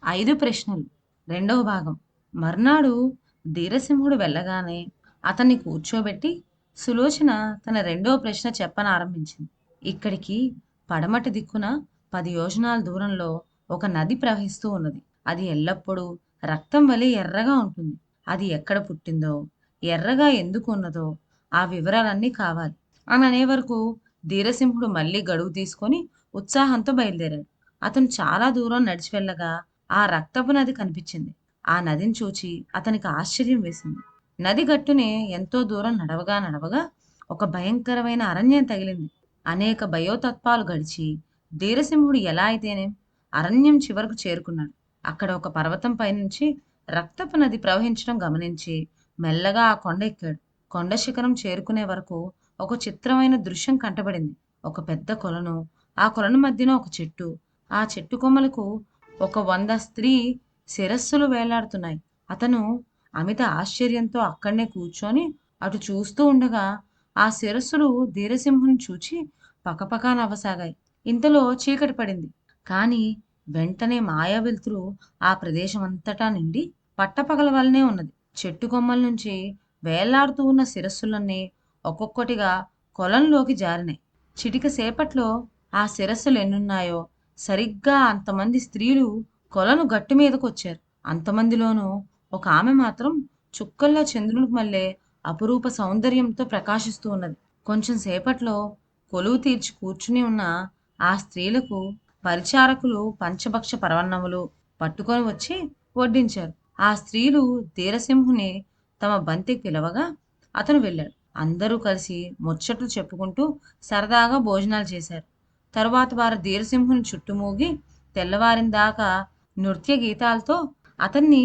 5 ప్రశ్నలు. రెండవ భాగం. మర్నాడు ధీరసింహుడు వెళ్ళగానే అతన్ని కూర్చోబెట్టి సులోచన తన రెండో ప్రశ్న చెప్పనారంభించింది. ఇక్కడికి పడమటి దిక్కున 10 యోజనాల దూరంలో ఒక నది ప్రవహిస్తూ ఉన్నది. అది ఎల్లప్పుడూ రక్తం వలె ఎర్రగా ఉంటుంది. అది ఎక్కడ పుట్టిందో, ఎర్రగా ఎందుకు ఉన్నదో ఆ వివరాలన్నీ కావాలి అని అనే వరకు ధీరసింహుడు మళ్ళీ గడువు తీసుకొని ఉత్సాహంతో బయలుదేరాడు. అతను చాలా దూరం నడిచి వెళ్ళగా ఆ రక్తపు నది కనిపించింది. ఆ నదిని చూచి అతనికి ఆశ్చర్యం వేసింది. నది గట్టునే ఎంతో దూరం నడవగా నడవగా ఒక భయంకరమైన అరణ్యం తగిలింది. అనేక భయోతత్వాలు గడిచి ధీరసింహుడు ఎలా అయితేనేం అరణ్యం చివరకు చేరుకున్నాడు. అక్కడ ఒక పర్వతం పైనుంచి రక్తపు నది ప్రవహించడం గమనించి మెల్లగా ఆ కొండ ఎక్కాడు. కొండ శిఖరం చేరుకునే వరకు ఒక చిత్రమైన దృశ్యం కంటపడింది. ఒక పెద్ద కొలను, ఆ కొలను మధ్యన ఒక చెట్టు, ఆ చెట్టు కొమ్మలకు ఒక 100 స్త్రీ శిరస్సులు వేలాడుతున్నాయి. అతను అమిత ఆశ్చర్యంతో అక్కడనే కూర్చొని అటు చూస్తూ ఉండగా ఆ శిరస్సులు ధీరసింహుని చూచి పకపకా నవ్వసాగాయి. ఇంతలో చీకటి పడింది. కానీ వెంటనే మాయా వెలుతురు ఆ ప్రదేశం అంతటా నిండి పట్టపగల వలనే ఉన్నది. చెట్టు కొమ్మల నుంచి వేలాడుతూ ఉన్న శిరస్సులన్నీ ఒక్కొక్కటిగా కొలంలోకి జారినాయి. చిటిక సేపట్లో ఆ శిరస్సులు ఎన్నున్నాయో సరిగ్గా అంతమంది స్త్రీలు కొలను గట్టు మీదకొచ్చారు. అంతమందిలోనూ ఒక ఆమె మాత్రం చుక్కల్లో చంద్రునికి మళ్ళే అపురూప సౌందర్యంతో ప్రకాశిస్తూ ఉన్నది. కొంచెం సేపట్లో కొలువు తీర్చి కూర్చుని ఉన్న ఆ స్త్రీలకు పరిచారకులు పంచభక్ష పరవన్నములు పట్టుకొని వచ్చి వడ్డించారు. ఆ స్త్రీలు ధీరసింహుని తమ బంతికి పిలవగా అతను వెళ్ళాడు. అందరూ కలిసి ముచ్చట్లు చెప్పుకుంటూ సరదాగా భోజనాలు చేశారు. తరువాత వారు ధీరసింహుని చుట్టుమూగి తెల్లవారిన దాకా నృత్య గీతాలతో అతన్ని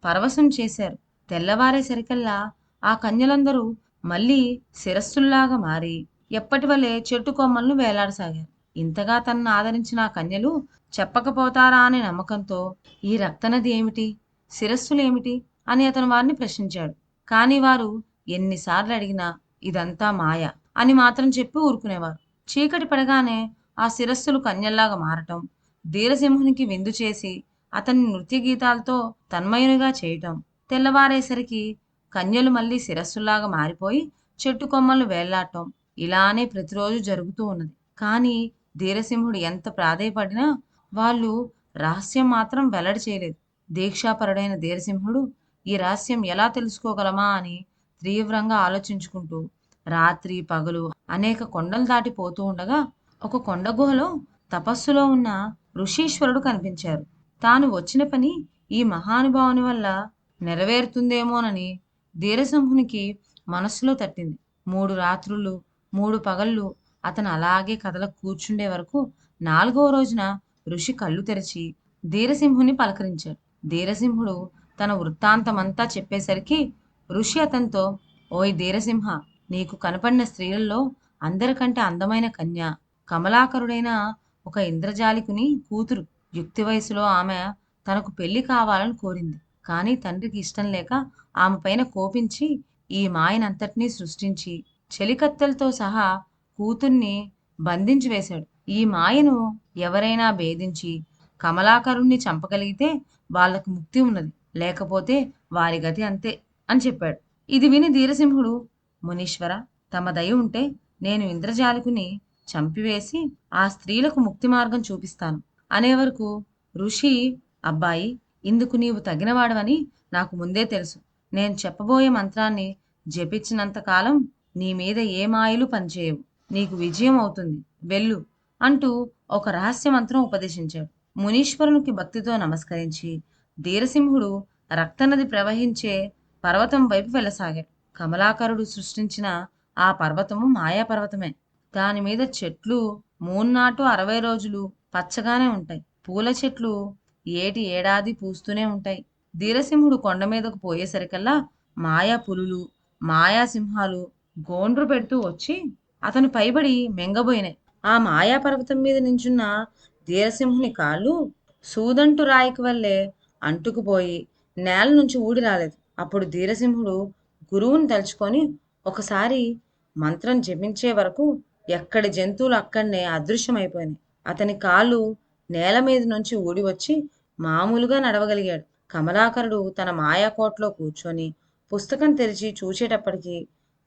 పరవశం చేశారు. తెల్లవారేసరికల్లా ఆ కన్యలందరూ మళ్ళీ శిరస్సుల్లాగా మారి ఎప్పటి వలె చెట్టు కొమ్మలను వేలాడసాగారు. ఇంతగా తనను ఆదరించిన ఆ కన్యలు చెప్పకపోతారా అనే నమ్మకంతో ఈ రక్తనది ఏమిటి, శిరస్సులేమిటి అని అతను వారిని ప్రశ్నించాడు. కానీ వారు ఎన్నిసార్లు అడిగినా ఇదంతా మాయ అని మాత్రం చెప్పి ఊరుకునేవారు. చీకటి పడగానే ఆ శిరస్సులు కన్యల్లాగా మారటం, ధీరసింహునికి విందు చేసి అతన్ని నృత్య గీతాలతో తన్మయునిగా చేయటం, తెల్లవారేసరికి కన్యలు మళ్ళీ శిరస్సులాగా మారిపోయి చెట్టు కొమ్మలు వేళ్లాడటం ఇలానే ప్రతిరోజు జరుగుతూ ఉన్నది. కానీ ధీరసింహుడు ఎంత ప్రాధేయపడినా వాళ్ళు రహస్యం మాత్రం వెల్లడి చేయలేదు. దీక్షాపరుడైన ధీరసింహుడు ఈ రహస్యం ఎలా తెలుసుకోగలమా అని తీవ్రంగా ఆలోచించుకుంటూ రాత్రి పగలు అనేక కొండలు దాటి పోతూ ఉండగా ఒక కొండ గుహలో తపస్సులో ఉన్న ఋషీశ్వరుడు కనిపించారు. తాను వచ్చిన పని ఈ మహానుభావుని వల్ల నెరవేరుతుందేమోనని ధీరసింహునికి మనస్సులో తట్టింది. 3 రాత్రులు 3 పగళ్ళు అతను అలాగే కదలకు కూర్చుండే వరకు 4వ రోజున ఋషి కళ్ళు తెరిచి ధీరసింహుని పలకరించాడు. ధీరసింహుడు తన వృత్తాంతమంతా చెప్పేసరికి ఋషి అతనితో, ఓయ్ ధీరసింహ, నీకు కనపడిన స్త్రీలలో అందరికంటే అందమైన కన్య కమలాకరుడైన ఒక ఇంద్రజాలికుని కూతురు. యుక్తి వయసులో ఆమె తనకు పెళ్లి కావాలని కోరింది. కానీ తండ్రికి ఇష్టం లేక ఆమె పైన కోపించి ఈ మాయనంతటినీ సృష్టించి చెలికత్తెలతో సహా కూతుర్ని బంధించి వేశాడు. ఈ మాయను ఎవరైనా భేదించి కమలాకరుణ్ణి చంపగలిగితే వాళ్ళకు ముక్తి ఉన్నది, లేకపోతే వారి గతి అంతే అని చెప్పాడు. ఇది విని ధీరసింహుడు, మునీశ్వర, తమ దయ ఉంటే నేను ఇంద్రజాలికుని చంపివేసి ఆ స్త్రీలకు ముక్తి మార్గం చూపిస్తాను అనే వరకు ఋషి, అబ్బాయి, ఇందుకు నీవు తగినవాడవని నాకు ముందే తెలుసు. నేను చెప్పబోయే మంత్రాన్ని జపించినంత కాలం నీ మీద ఏ మాయలు పనిచేయవు. నీకు విజయం అవుతుంది. వెళ్ళు అంటూ ఒక రహస్య మంత్రం ఉపదేశించాడు. మునీశ్వరునికి భక్తితో నమస్కరించి ధీరసింహుడు రక్తనది ప్రవహించే పర్వతం వైపు వెళ్ళసాగాడు. కమలాకరుడు సృష్టించిన ఆ పర్వతము మాయా పర్వతమే. దాని మీద చెట్లు మూన్నాటు 60 రోజులు పచ్చగానే ఉంటాయి. పూల చెట్లు ఏటి ఏడాది పూస్తూనే ఉంటాయి. ధీరసింహుడు కొండ మీదకు పోయేసరికల్లా మాయా పులులు, మాయా సింహాలు గోండ్రు పెడుతూ వచ్చి అతను పైబడి మెంగబోయినాయి. ఆ మాయా పర్వతం మీద నించున్న ధీరసింహుని కాళ్ళు సూదంటు రాయికి వల్లే అంటుకుపోయి నేల నుంచి ఊడి రాలేదు. అప్పుడు ధీరసింహుడు గురువుని తలుచుకొని ఒకసారి మంత్రం జపించే వరకు ఎక్కడి జంతువులు అక్కడనే అదృశ్యమైపోయినాయి. అతని కాళ్ళు నేల మీద నుంచి ఊడి వచ్చి మామూలుగా నడవగలిగాడు. కమలాకరుడు తన మాయాకోటలో కూర్చొని పుస్తకం తెరిచి చూసేటప్పటికి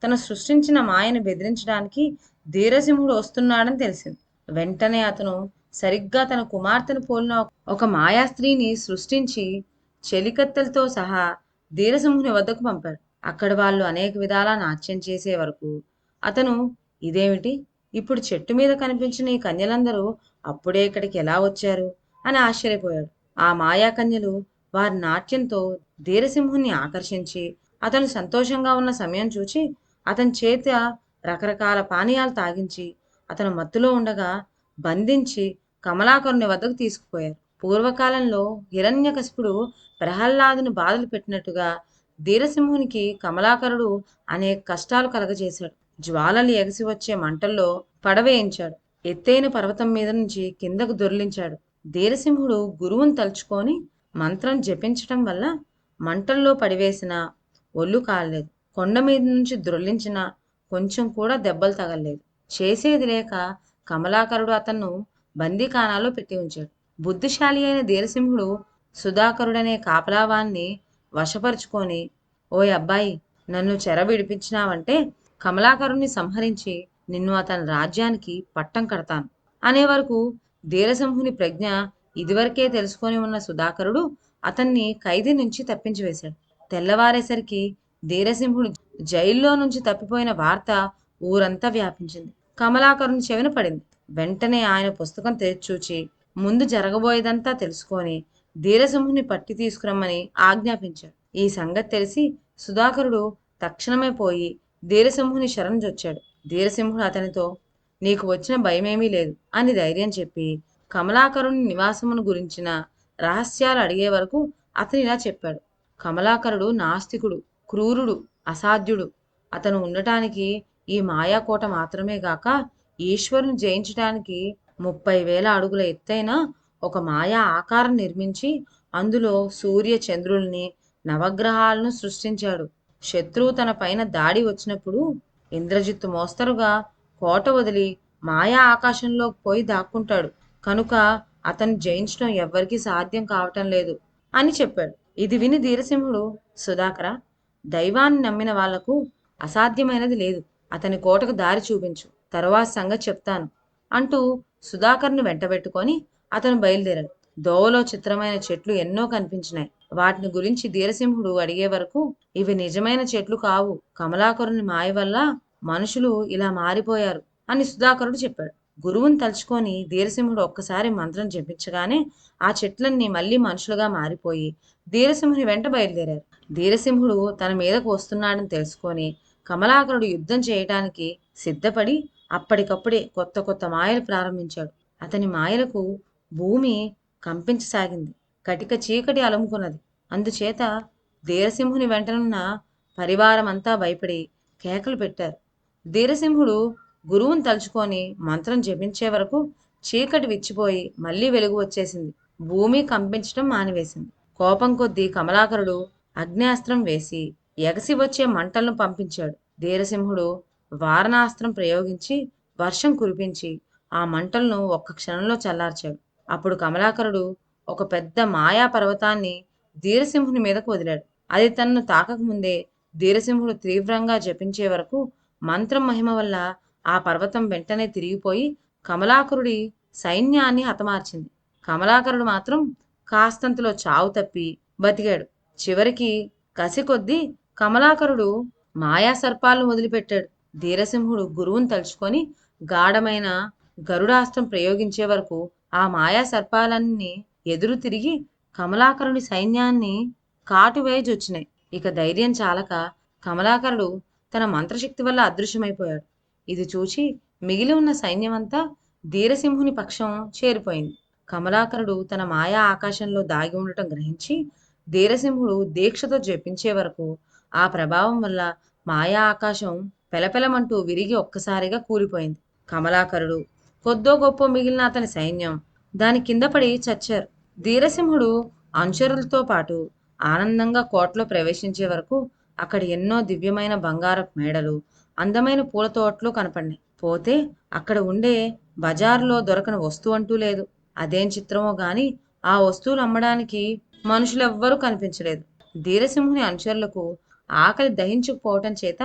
తను సృష్టించిన మాయను బెదిరించడానికి ధీరసింహుడు వస్తున్నాడని తెలిసింది. వెంటనే అతను సరిగ్గా తన కుమార్తెను పోలిన ఒక మాయా స్త్రీని సృష్టించి చెలికత్తెలతో సహా ధీరసింహుని వద్దకు పంపాడు. అక్కడ వాళ్ళు అనేక విధాలా నాట్యం చేసే వరకు అతను, ఇదేమిటి, ఇప్పుడు చెట్టు మీద కనిపించిన ఈ కన్యలందరూ అప్పుడే ఇక్కడికి ఎలా వచ్చారు అని ఆశ్చర్యపోయాడు. ఆ మాయాకన్యలు వారి నాట్యంతో ధీరసింహుని ఆకర్షించి అతను సంతోషంగా ఉన్న సమయం చూచి అతని చేత రకరకాల పానీయాలు తాగించి అతను మత్తులో ఉండగా బంధించి కమలాకరుని వద్దకు తీసుకుపోయారు. పూర్వకాలంలో హిరణ్యకశిపుడు ప్రహ్లాదుని బాధలు పెట్టినట్టుగా ధీరసింహునికి కమలాకరుడు అనేక కష్టాలు కలగజేశాడు. జ్వాలలు ఎగసి వచ్చే మంటల్లో పడవేయించాడు. ఎత్తైన పర్వతం మీద నుంచి కిందకు దొర్లించాడు. ధీరసింహుడు గురువును తలుచుకొని మంత్రం జపించటం వల్ల మంటల్లో పడివేసిన ఒళ్ళు కాలేదు. కొండ మీద నుంచి దొర్లించిన కొంచెం కూడా దెబ్బలు తగలలేదు. చేసేది లేక కమలాకరుడు అతన్ను బందీఖానాలో పెట్టి ఉంచాడు. బుద్ధిశాలి అయిన ధీరసింహుడు సుధాకరుడనే కాపలావాన్ని వశపరుచుకొని, ఓయ్ అబ్బాయి, నన్ను చెర విడిపించినావంటే కమలాకరుణ్ణి సంహరించి నిన్ను అతని రాజ్యానికి పట్టం కడతాను అనే వరకు ధీరసింహుని ప్రజ్ఞ ఇదివరకే తెలుసుకొని ఉన్న సుధాకరుడు అతన్ని ఖైదీ నుంచి తప్పించి వేశాడు. తెల్లవారేసరికి ధీరసింహుడు జైల్లో నుంచి తప్పిపోయిన వార్త ఊరంతా వ్యాపించింది. కమలాకరుని చెవిన పడింది. వెంటనే ఆయన పుస్తకం తెరిచూచి ముందు జరగబోయేదంతా తెలుసుకొని ధీరసింహుని పట్టి తీసుకురమ్మని ఆజ్ఞాపించాడు. ఈ సంగతి తెలిసి సుధాకరుడు తక్షణమే పోయి ధీరసింహుని శరణుజొచ్చాడు. ధీరసింహుడు అతనితో, నీకు వచ్చిన భయమేమీ లేదు అని ధైర్యం చెప్పి కమలాకరుని నివాసమును గురించిన రహస్యాలు అడిగే వరకు అతను ఇలా చెప్పాడు. కమలాకరుడు నాస్తికుడు, క్రూరుడు, అసాధ్యుడు. అతను ఉండటానికి ఈ మాయాకోట మాత్రమే గాక ఈశ్వరుని జయించటానికి 30,000 అడుగుల ఎత్తైన ఒక మాయా ఆకారం నిర్మించి అందులో సూర్య చంద్రుల్ని నవగ్రహాలను సృష్టించాడు. శత్రువు తన పైన దాడి వచ్చినప్పుడు ఇంద్రజిత్తు మోస్తరుగా కోట వదిలి మాయా ఆకాశంలోకి పోయి దాక్కుంటాడు. కనుక అతను జయించడం ఎవ్వరికీ సాధ్యం కావటం లేదు అని చెప్పాడు. ఇది విని ధీరసింహుడు, సుధాకర, దైవాన్ని నమ్మిన వాళ్లకు అసాధ్యమైనది లేదు. అతని కోటకు దారి చూపించు, తరువాత సంగతి చెప్తాను అంటూ సుధాకర్ను వెంటబెట్టుకొని అతను బయలుదేరాడు. దోవలో చిత్రమైన చెట్లు ఎన్నో కనిపించినాయి. వాటిని గురించి ధీరసింహుడు అడిగే వరకు ఇవి నిజమైన చెట్లు కావు, కమలాకరుని మాయ వల్ల మనుషులు ఇలా మారిపోయారు అని సుధాకరుడు చెప్పాడు. గురువుని తలుచుకొని ధీరసింహుడు ఒక్కసారి మంత్రం జపించగానే ఆ చెట్లన్నీ మళ్ళీ మనుషులుగా మారిపోయి ధీరసింహుని వెంట బయలుదేరారు. ధీరసింహుడు తన మీదకు వస్తున్నాడని తెలుసుకొని కమలాకరుడు యుద్ధం చేయటానికి సిద్ధపడి అప్పటికప్పుడే కొత్త కొత్త మాయలు ప్రారంభించాడు. అతని మాయలకు భూమి కంపించసాగింది. కటిక చీకటి అలుముకున్నది. అందుచేత ధీరసింహుని వెంటనున్న పరివారమంతా భయపడి కేకలు పెట్టారు. ధీరసింహుడు గురువుని తలుచుకొని మంత్రం జపించే వరకు చీకటి విచ్చిపోయి మళ్ళీ వెలుగు వచ్చేసింది. భూమి కంపించటం మానివేసింది. కోపం కొద్దీ కమలాకరుడు అగ్నేస్త్రం వేసి ఎగసి వచ్చే మంటలను పంపించాడు. ధీరసింహుడు వారణాస్త్రం ప్రయోగించి వర్షం కురిపించి ఆ మంటలను ఒక్క క్షణంలో చల్లార్చాడు. అప్పుడు కమలాకరుడు ఒక పెద్ద మాయా పర్వతాన్ని ధీరసింహుని మీదకు వదిలాడు. అది తనను తాకకముందే ధీరసింహుడు తీవ్రంగా జపించే వరకు మంత్రం మహిమ వల్ల ఆ పర్వతం వెంటనే తిరిగిపోయి కమలాకరుడి సైన్యాన్ని హతమార్చింది. కమలాకరుడు మాత్రం కాస్తంతలో చావు తప్పి బతికాడు. చివరికి కసి కొద్దీ కమలాకరుడు మాయా సర్పాలను వదిలిపెట్టాడు. ధీరసింహుడు గురువును తలుచుకొని గాఢమైన గరుడాస్త్రం ప్రయోగించే వరకు ఆ మాయా సర్పాలన్నీ ఎదురు తిరిగి కమలాకరుని సైన్యాన్ని కాటువేయజొచ్చినాయి. ఇక ధైర్యం చాలక కమలాకరుడు తన మంత్రశక్తి వల్ల అదృశ్యమైపోయాడు. ఇది చూచి మిగిలి ఉన్న సైన్యమంతా ధీరసింహుని పక్షం చేరిపోయింది. కమలాకరుడు తన మాయా ఆకాశంలో దాగి ఉండటం గ్రహించి ధీరసింహుడు దీక్షతో జపించే వరకు ఆ ప్రభావం వల్ల మాయా ఆకాశం పెలపెలమంటూ విరిగి ఒక్కసారిగా కూలిపోయింది. కమలాకరుడు, కొద్దో గొప్ప మిగిలిన అతని సైన్యం దాని కింద పడి చచ్చారు. ధీరసింహుడు అనుచరులతో పాటు ఆనందంగా కోటలో ప్రవేశించే వరకు అక్కడ ఎన్నో దివ్యమైన బంగారపు మేడలు, అందమైన పూల తోటలు కనపడినాయి. పోతే అక్కడ ఉండే బజారులో దొరకని వస్తువు అంటూ లేదు. అదేం చిత్రమో గాని ఆ వస్తువులు అమ్మడానికి మనుషులెవ్వరూ కనిపించలేదు. ధీరసింహుని అనుచరులకు ఆకలి దహించుకుపోవటం చేత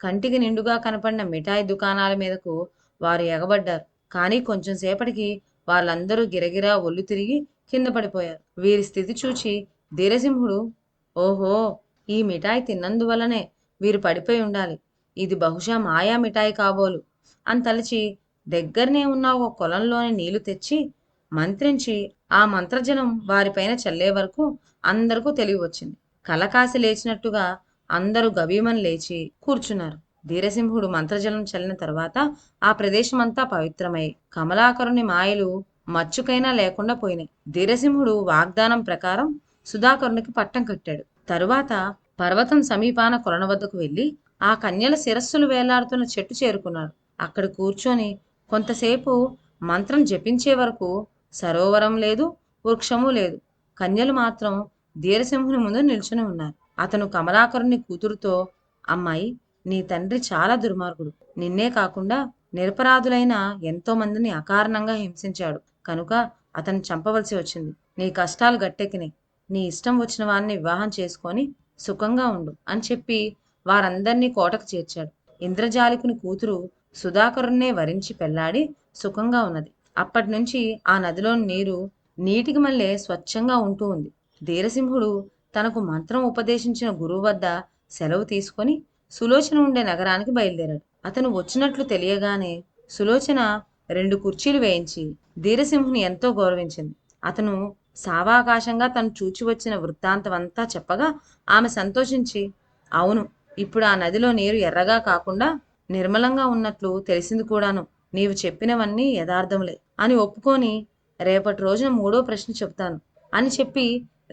కంటికి నిండుగా కనపడిన మిఠాయి దుకాణాల మీదకు వారు ఎగబడ్డారు. కానీ కొంచెం సేపటికి వాళ్ళందరూ గిరగిరా ఒళ్ళు తిరిగి కింద పడిపోయారు. వీరి స్థితి చూచి ధీరసింహుడు, ఓహో, ఈ మిఠాయి తిన్నందువల్లనే వీరు పడిపోయి ఉండాలి. ఇది బహుశా మాయా మిఠాయి కాబోలు అని తలచి దగ్గరనే ఉన్న ఒక కొలంలోని నీళ్లు తెచ్చి మంత్రించి ఆ మంత్రజలం వారిపైన చల్లే వరకు అందరికీ తెలివి వచ్చింది. కలకాసి లేచినట్టుగా అందరూ గభీమని లేచి కూర్చున్నారు. ధీరసింహుడు మంత్రజలం చల్లిన తర్వాత ఆ ప్రదేశమంతా పవిత్రమై కమలాకరుని మాయలు మచ్చుకైనా లేకుండా పోయినాయి. ధీరసింహుడు వాగ్దానం ప్రకారం సుధాకరునికి పట్టం కట్టాడు. తరువాత పర్వతం సమీపాన కొలను వద్దకు వెళ్లి ఆ కన్యల శిరస్సులు వేలాడుతున్న చెట్టు చేరుకున్నాడు. అక్కడ కూర్చొని కొంతసేపు మంత్రం జపించే వరకు సరోవరం లేదు, వృక్షము లేదు. కన్యలు మాత్రం ధీరసింహుని ముందు నిల్చుని ఉన్నారు. అతను కమలాకరుని కూతురుతో, అమ్మాయి, నీ తండ్రి చాలా దుర్మార్గుడు. నిన్నే కాకుండా నిరపరాధులైన ఎంతో మందిని అకారణంగా హింసించాడు. కనుక అతన్ని చంపవలసి వచ్చింది. నీ కష్టాలు గట్టెక్కినాయి. నీ ఇష్టం వచ్చిన వారిని వివాహం చేసుకొని సుఖంగా ఉండు అని చెప్పి వారందరినీ కోటకు చేర్చాడు. ఇంద్రజాలికుని కూతురు సుధాకరుణ్ణే వరించి పెళ్లాడి సుఖంగా ఉన్నది. అప్పటి నుంచి ఆ నదిలోని నీరు నీటికి మళ్ళే స్వచ్ఛంగా ఉంటూ ఉంది. ధీరసింహుడు తనకు మంత్రం ఉపదేశించిన గురువు వద్ద సెలవు తీసుకొని సులోచన ఉండే నగరానికి బయలుదేరాడు. అతను వచ్చినట్లు తెలియగానే సులోచన 2 కుర్చీలు వేయించి ధీరసింహుని ఎంతో గౌరవించింది. అతను సావాకాశంగా తను చూచి వచ్చిన వృత్తాంతం అంతా చెప్పగా ఆమె సంతోషించి, అవును, ఇప్పుడు ఆ నదిలో నీరు ఎర్రగా కాకుండా నిర్మలంగా ఉన్నట్లు తెలిసింది కూడాను. నీవు చెప్పినవన్నీ యథార్థములే అని ఒప్పుకొని రేపటి రోజున 3వ ప్రశ్న చెప్తాను అని చెప్పి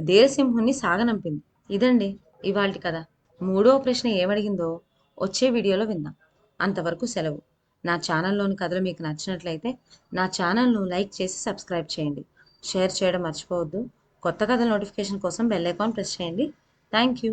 ధీరసింహుణ్ణి సాగనంపింది. ఇదండి ఇవాల్టి కథ. 3వ ప్రశ్న ఏమడిగిందో వచ్చే వీడియోలో విందాం. అంతవరకు సెలవు. నా ఛానల్లోని కథలు మీకు నచ్చినట్లయితే నా ఛానల్ను లైక్ చేసి సబ్స్క్రైబ్ చేయండి. షేర్ చేయడం మర్చిపోవద్దు. కొత్త కథల నోటిఫికేషన్ కోసం బెల్ ఐకాన్ ప్రెస్ చేయండి. Thank you.